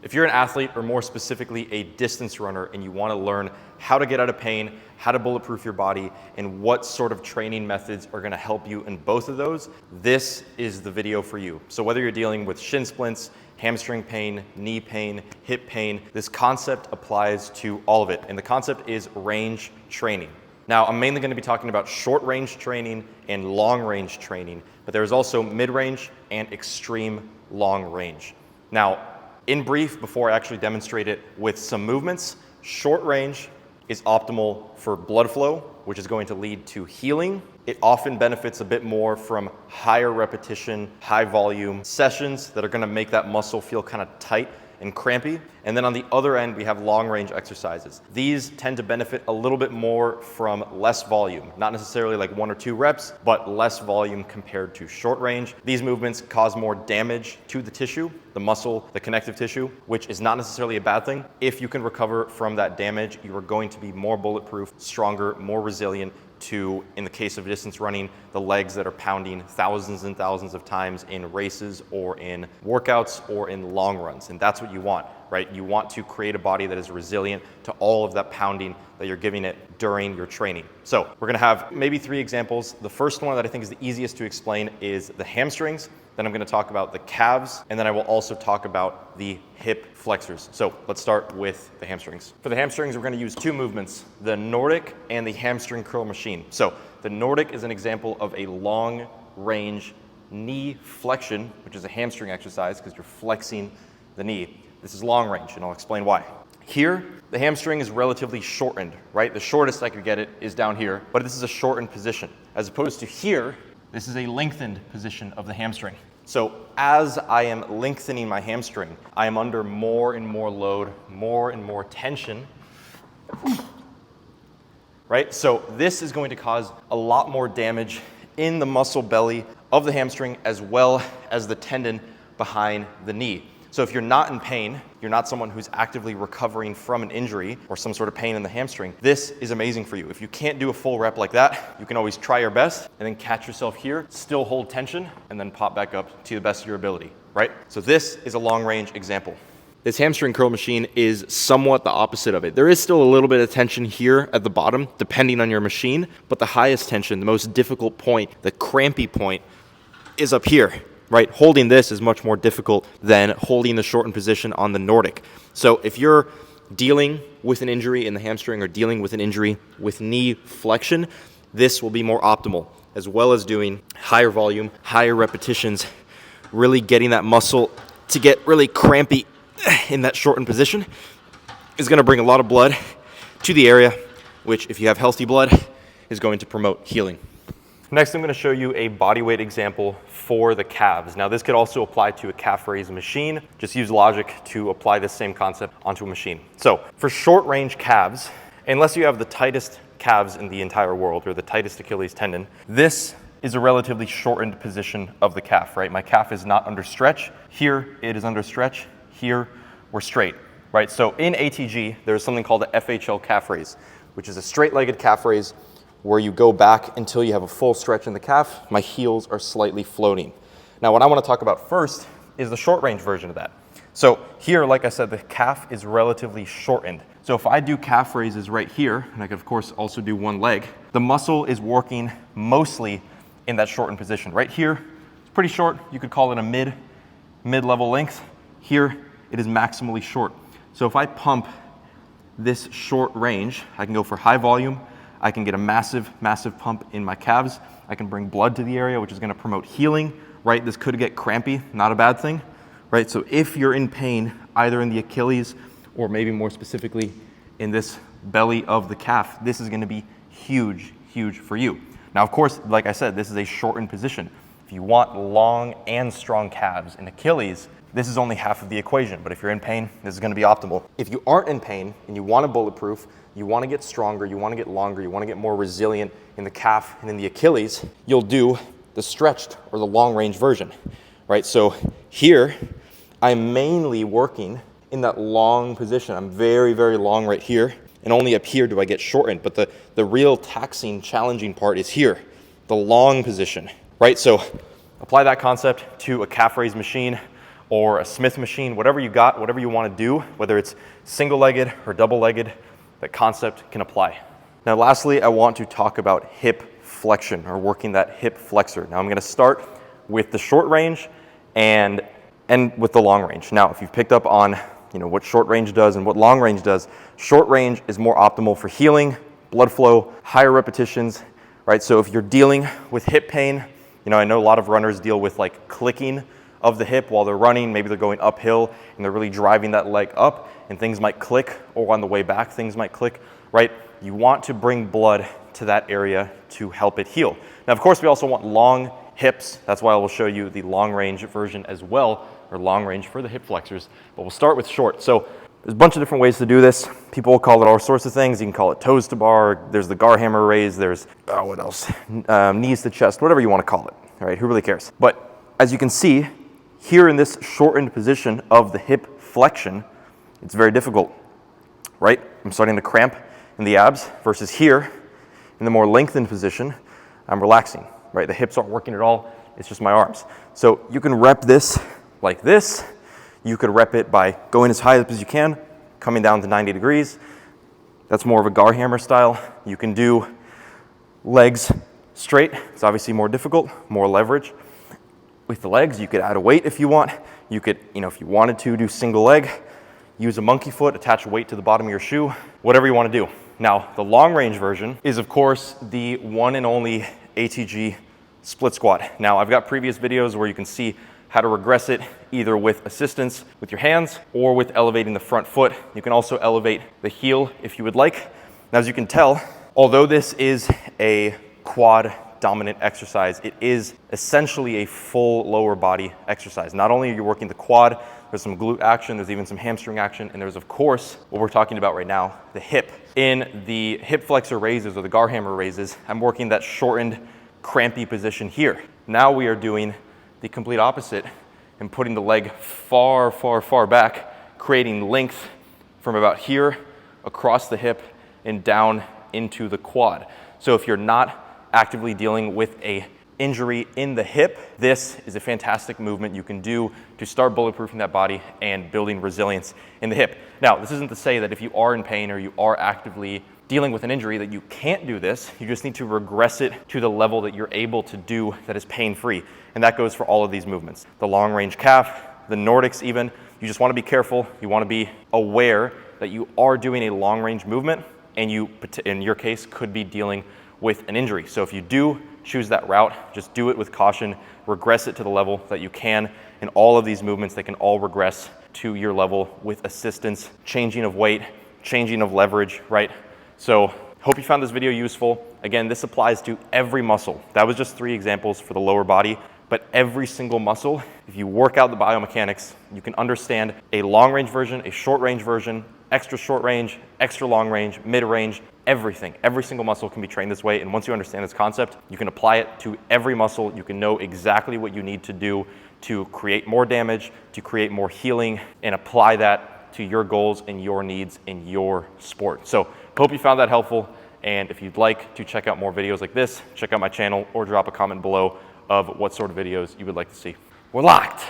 If you're an athlete, or more specifically a distance runner, and you want to learn how to get out of pain, how to bulletproof your body, and what sort of training methods are going to help you in both of those, this is the video for you. So whether you're dealing with shin splints, hamstring pain, knee pain, hip pain, this concept applies to all of it. And the concept is range training. Now, I'm mainly going to be talking about short range training and long range training, but there's also mid-range and extreme long range. Now, in brief, before I actually demonstrate it with some movements, short range is optimal for blood flow, which is going to lead to healing. It often benefits a bit more from higher repetition, high volume sessions that are going to make that muscle feel kind of tight and crampy. And then on the other end, we have long range exercises. These tend to benefit a little bit more from less volume, not necessarily like 1 or 2 reps, but less volume compared to short range. These movements cause more damage to the tissue, the muscle, the connective tissue, which is not necessarily a bad thing. If you can recover from that damage, you are going to be more bulletproof, stronger, more resilient to, in the case of distance running, the legs that are pounding thousands and thousands of times in races or in workouts or in long runs. And that's what you want, right? You want to create a body that is resilient to all of that pounding that you're giving it during your training. So we're gonna have maybe 3 examples. The first one that I think is the easiest to explain is the hamstrings. Then I'm gonna talk about the calves, and then I will also talk about the hip flexors. So let's start with the hamstrings. For the hamstrings, we're gonna use 2 movements, the Nordic and the hamstring curl machine. So the Nordic is an example of a long range knee flexion, which is a hamstring exercise because you're flexing the knee. This is long range, and I'll explain why. Here, the hamstring is relatively shortened, right? The shortest I could get it is down here, but this is a shortened position. As opposed to here, this is a lengthened position of the hamstring. So as I am lengthening my hamstring, I am under more and more load, more and more tension, right? So this is going to cause a lot more damage in the muscle belly of the hamstring as well as the tendon behind the knee. So if you're not in pain, you're not someone who's actively recovering from an injury or some sort of pain in the hamstring, this is amazing for you. If you can't do a full rep like that, you can always try your best and then catch yourself here, still hold tension, and then pop back up to the best of your ability, right? So this is a long range example. This hamstring curl machine is somewhat the opposite of it. There is still a little bit of tension here at the bottom, depending on your machine, but the highest tension, the most difficult point, the crampy point, is up here. Right, holding this is much more difficult than holding the shortened position on the Nordic. So if you're dealing with an injury in the hamstring or dealing with an injury with knee flexion, this will be more optimal, as well as doing higher volume, higher repetitions, really getting that muscle to get really crampy in that shortened position is going to bring a lot of blood to the area, which, if you have healthy blood, is going to promote healing. Next, I'm going to show you a bodyweight example for the calves. Now, this could also apply to a calf raise machine. Just use logic to apply this same concept onto a machine. So for short range calves, unless you have the tightest calves in the entire world or the tightest Achilles tendon, this is a relatively shortened position of the calf, right? My calf is not under stretch. Here, it is under stretch. Here, we're straight, right? So in ATG, there's something called the FHL calf raise, which is a straight-legged calf raise where you go back until you have a full stretch in the calf. My heels are slightly floating. Now, what I want to talk about first is the short range version of that. So here, like I said, the calf is relatively shortened. So if I do calf raises right here, and I can of course also do one leg, the muscle is working mostly in that shortened position. Right here, it's pretty short. You could call it a mid-level length. Here, it is maximally short. So if I pump this short range, I can go for high volume. I can get a massive, massive pump in my calves. I can bring blood to the area, which is going to promote healing, right? This could get crampy, not a bad thing, right? So if you're in pain, either in the Achilles or maybe more specifically in this belly of the calf, this is going to be huge, huge for you. Now, of course, like I said, this is a shortened position. If you want long and strong calves in Achilles, this is only half of the equation. But if you're in pain, this is going to be optimal. If you aren't in pain and you want to bulletproof, you want to get stronger, you want to get longer, you want to get more resilient in the calf and in the Achilles, you'll do the stretched or the long range version, right? So here, I'm mainly working in that long position. I'm very, very long right here, and only up here do I get shortened. But the real taxing, challenging part is here, the long position, right? So apply that concept to a calf raise machine or a Smith machine, whatever you got, whatever you want to do, whether it's single-legged or double-legged, that concept can apply. Now, lastly, I want to talk about hip flexion, or working that hip flexor. Now, I'm going to start with the short range and end with the long range. Now, if you've picked up on what short range does and what long range does, short range is more optimal for healing, blood flow, higher repetitions, right? So if you're dealing with hip pain, I know a lot of runners deal with like clicking of the hip while they're running. Maybe they're going uphill and they're really driving that leg up and things might click, or on the way back things might click, right? You want to bring blood to that area to help it heal. Now, of course, we also want long hips. That's why I will show you the long range version as well, or long range for the hip flexors, but we'll start with short. So there's a bunch of different ways to do this. People will call it all sorts of things. You can call it toes to bar. There's the gar hammer raise. There's, what else? Knees to chest, whatever you want to call it, all right? Who really cares? But as you can see, here in this shortened position of the hip flexion, it's very difficult, right? I'm starting to cramp in the abs versus here in the more lengthened position, I'm relaxing, right? The hips aren't working at all. It's just my arms. So you can rep this like this. You could rep it by going as high up as you can, coming down to 90 degrees. That's more of a gar hammer style. You can do legs straight. It's obviously more difficult, more leverage. With the legs, you could add a weight if you want. You could, if you wanted to, do single leg, use a monkey foot, attach a weight to the bottom of your shoe, whatever you want to do. Now, the long range version is, of course, the one and only ATG split squat. Now, I've got previous videos where you can see how to regress it either with assistance with your hands or with elevating the front foot. You can also elevate the heel if you would like. Now, as you can tell, although this is a quad dominant exercise, it is essentially a full lower body exercise. Not only are you working the quad, there's some glute action, there's even some hamstring action, and there's, of course, what we're talking about right now, the hip. In the hip flexor raises or the gar hammer raises, I'm working that shortened, crampy position here. Now we are doing the complete opposite and putting the leg far, far, far back, creating length from about here across the hip and down into the quad. So if you're not actively dealing with a injury in the hip, this is a fantastic movement you can do to start bulletproofing that body and building resilience in the hip. Now, this isn't to say that if you are in pain or you are actively dealing with an injury that you can't do this. You just need to regress it to the level that you're able to do that is pain-free. And that goes for all of these movements. The long range calf, the Nordics even, you just want to be careful. You want to be aware that you are doing a long range movement and you, in your case, could be dealing with an injury. So if you do choose that route, just do it with caution, regress it to the level that you can. In all of these movements, they can all regress to your level with assistance, changing of weight, changing of leverage, right? So hope you found this video useful. Again, this applies to every muscle. That was just 3 examples for the lower body, but every single muscle, if you work out the biomechanics, you can understand a long range version, a short range version, extra short range, extra long range, mid range, everything. Every single muscle can be trained this way. And once you understand this concept, you can apply it to every muscle. You can know exactly what you need to do to create more damage, to create more healing, and apply that to your goals and your needs in your sport. So hope you found that helpful. And if you'd like to check out more videos like this, check out my channel or drop a comment below of what sort of videos you would like to see. We're locked.